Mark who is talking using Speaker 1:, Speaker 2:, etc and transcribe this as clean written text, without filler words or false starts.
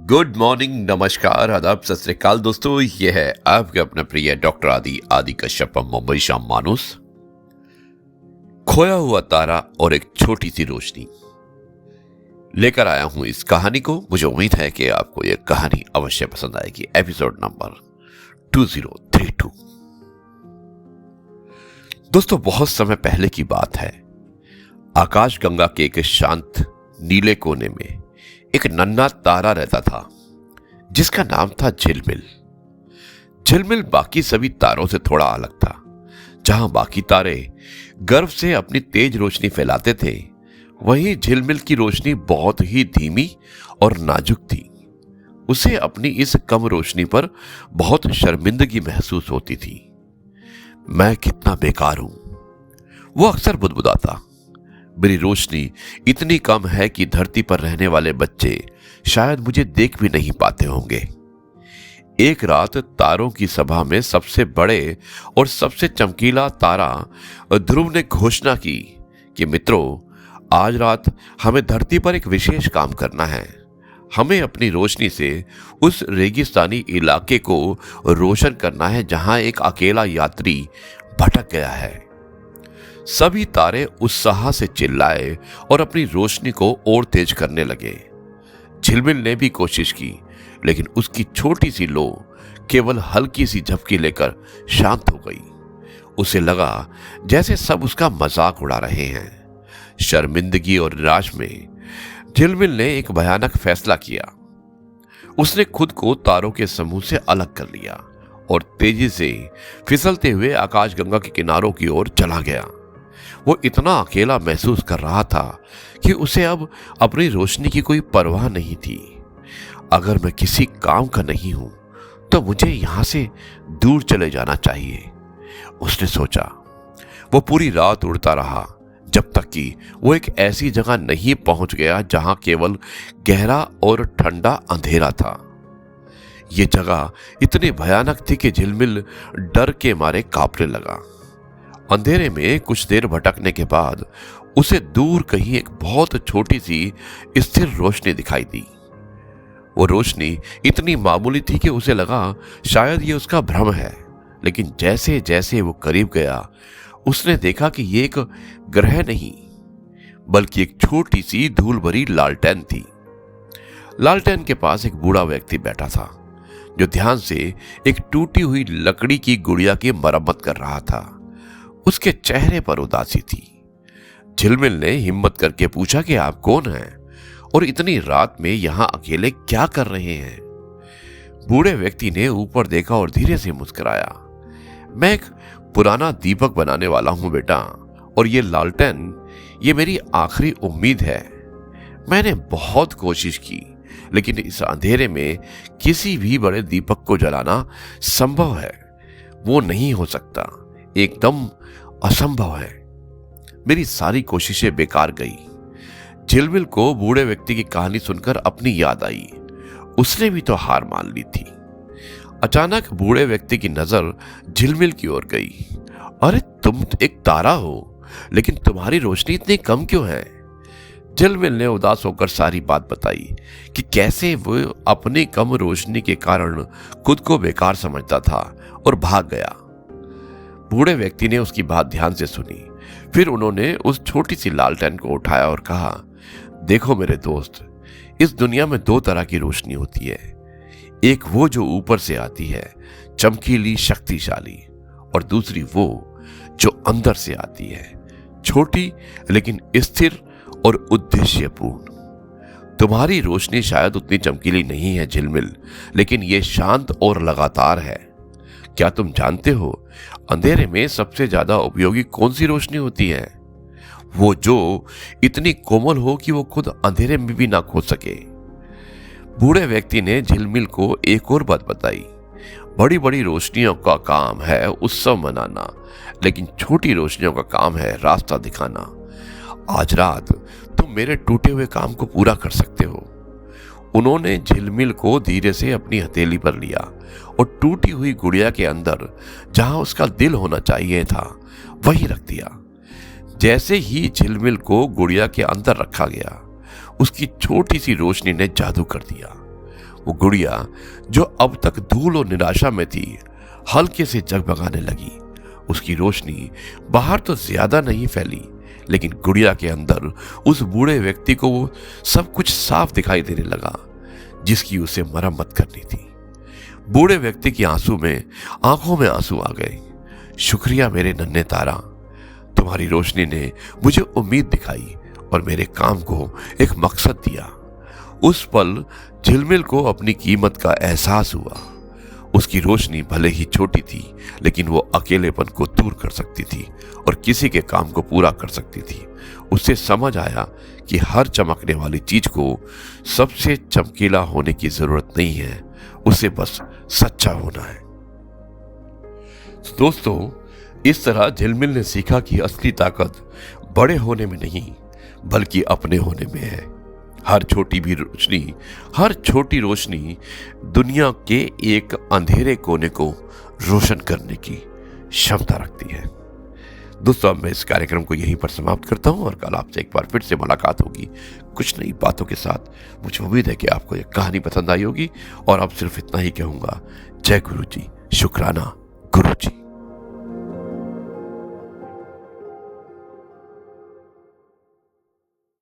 Speaker 1: Good morning, नमस्कार, आदाब, सत श्री अकाल दोस्तों। ये है आपके अपने प्रिय डॉक्टर आदि कश्यप, मुंबई शाम मानुस। खोया हुआ तारा और एक छोटी सी रोशनी लेकर आया हूं इस कहानी को। मुझे उम्मीद है कि आपको यह कहानी अवश्य पसंद आएगी। Episode number 2032। दोस्तों, बहुत समय पहले की बात है। आकाश गंगा के एक शांत नीले कोने में एक नन्हा तारा रहता था जिसका नाम था झिलमिल। झिलमिल बाकी सभी तारों से थोड़ा अलग था। जहां बाकी तारे गर्व से अपनी तेज रोशनी फैलाते थे, वहीं झिलमिल की रोशनी बहुत ही धीमी और नाजुक थी। उसे अपनी इस कम रोशनी पर बहुत शर्मिंदगी महसूस होती थी। मैं कितना बेकार हूं, वो अक्सर बुदबुदाता। मेरी रोशनी इतनी कम है कि धरती पर रहने वाले बच्चे शायद मुझे देख भी नहीं पाते होंगे। एक रात तारों की सभा में सबसे बड़े और सबसे चमकीला तारा ध्रुव ने घोषणा की कि मित्रों, आज रात हमें धरती पर एक विशेष काम करना है। हमें अपनी रोशनी से उस रेगिस्तानी इलाके को रोशन करना है जहां एक अकेला यात्री भटक गया है। सभी तारे उत्साह से चिल्लाए और अपनी रोशनी को और तेज करने लगे। झिलमिल ने भी कोशिश की, लेकिन उसकी छोटी सी लो केवल हल्की सी झपकी लेकर शांत हो गई। उसे लगा जैसे सब उसका मजाक उड़ा रहे हैं। शर्मिंदगी और निराश में झिलमिल ने एक भयानक फैसला किया। उसने खुद को तारों के समूह से अलग कर लिया और तेजी से फिसलते हुए आकाशगंगा के किनारों की ओर चला गया। वो इतना अकेला महसूस कर रहा था कि उसे अब अपनी रोशनी की कोई परवाह नहीं थी। अगर मैं किसी काम का नहीं हूं तो मुझे यहां से दूर चले जाना चाहिए, उसने सोचा। वो पूरी रात उड़ता रहा जब तक कि वो एक ऐसी जगह नहीं पहुंच गया जहां केवल गहरा और ठंडा अंधेरा था। ये जगह इतनी भयानक थी कि झिलमिल डर के मारे कांपने लगा। अंधेरे में कुछ देर भटकने के बाद उसे दूर कहीं एक बहुत छोटी सी स्थिर रोशनी दिखाई दी। वो रोशनी इतनी मामूली थी कि उसे लगा शायद ये उसका भ्रम है, लेकिन जैसे जैसे वो करीब गया उसने देखा कि ये एक ग्रह नहीं बल्कि एक छोटी सी धूल भरी लालटेन थी। लालटेन के पास एक बूढ़ा व्यक्ति बैठा था जो ध्यान से एक टूटी हुई लकड़ी की गुड़िया की मरम्मत कर रहा था। उसके चेहरे पर उदासी थी। झिलमिल ने हिम्मत करके पूछा कि आप कौन हैं और इतनी रात में यहां अकेले क्या कर रहे हैं? बूढ़े व्यक्ति ने ऊपर देखा और धीरे से मुस्कुराया। मैं एक पुराना दीपक बनाने वाला हूं बेटा, और ये लालटेन ये मेरी आखिरी उम्मीद है। मैंने बहुत कोशिश की, लेकिन इस अंधेरे में किसी भी बड़े दीपक को जलाना संभव है। वो नहीं हो सकता, एकदम असंभव है। मेरी सारी कोशिशें बेकार गई। झिलमिल को बूढ़े व्यक्ति की कहानी सुनकर अपनी याद आई। उसने भी तो हार मान ली थी। अचानक बूढ़े व्यक्ति की नजर झिलमिल की ओर गई। अरे, तुम एक तारा हो, लेकिन तुम्हारी रोशनी इतनी कम क्यों है? झिलमिल ने उदास होकर सारी बात बताई कि कैसे वो अपनी कम रोशनी के कारण खुद को बेकार समझता था और भाग गया। बूढ़े व्यक्ति ने उसकी बात ध्यान से सुनी। फिर उन्होंने उस छोटी सी लालटेन को उठाया और कहा, देखो मेरे दोस्त, इस दुनिया में दो तरह की रोशनी होती है। एक वो जो ऊपर से आती है, चमकीली, शक्तिशाली, और दूसरी वो जो अंदर से आती है, छोटी लेकिन स्थिर और उद्देश्यपूर्ण। तुम्हारी रोशनी शायद उतनी चमकीली नहीं है झिलमिल, लेकिन ये शांत और लगातार है। क्या तुम जानते हो अंधेरे में सबसे ज्यादा उपयोगी कौन सी रोशनी होती है? वो जो इतनी कोमल हो कि वो खुद अंधेरे में भी ना खो सके। बूढ़े व्यक्ति ने झिलमिल को एक और बात बताई। बड़ी बड़ी रोशनियों का काम है उत्सव मनाना, लेकिन छोटी रोशनियों का काम है रास्ता दिखाना। आज रात तुम मेरे टूटे हुए काम को पूरा कर सकते हो। उन्होंने झिलमिल को धीरे से अपनी हथेली पर लिया और टूटी हुई गुड़िया के अंदर जहां उसका दिल होना चाहिए था वहीं रख दिया। जैसे ही झिलमिल को गुड़िया के अंदर रखा गया, उसकी छोटी सी रोशनी ने जादू कर दिया। वो गुड़िया जो अब तक धूल और निराशा में थी, हल्के से जगमगाने लगी। उसकी रोशनी बाहर तो ज्यादा नहीं फैली, लेकिन गुड़िया के अंदर उस बूढ़े व्यक्ति को वो सब कुछ साफ दिखाई देने लगा जिसकी उसे मरम्मत करनी थी। बूढ़े व्यक्ति की आंखों में आंसू आ गए। शुक्रिया मेरे नन्हे तारा, तुम्हारी रोशनी ने मुझे उम्मीद दिखाई और मेरे काम को एक मकसद दिया। उस पल झिलमिल को अपनी कीमत का एहसास हुआ। उसकी रोशनी भले ही छोटी थी, लेकिन वो अकेलेपन को दूर कर सकती थी और किसी के काम को पूरा कर सकती थी। उसे समझ आया कि हर चमकने वाली चीज को सबसे चमकीला होने की जरूरत नहीं है, उसे बस सच्चा होना है। दोस्तों, इस तरह झिलमिल ने सीखा कि असली ताकत बड़े होने में नहीं, बल्कि अपने होने में है। हर छोटी रोशनी दुनिया के एक अंधेरे कोने को रोशन करने की क्षमता रखती है। दोस्तों, अब मैं इस कार्यक्रम को यहीं पर समाप्त करता हूं और कल आपसे एक बार फिर से मुलाकात होगी कुछ नई बातों के साथ। मुझे उम्मीद है कि आपको यह कहानी पसंद आई होगी और अब सिर्फ इतना ही कहूंगा, जय गुरु जी, शुक्राना गुरु जी।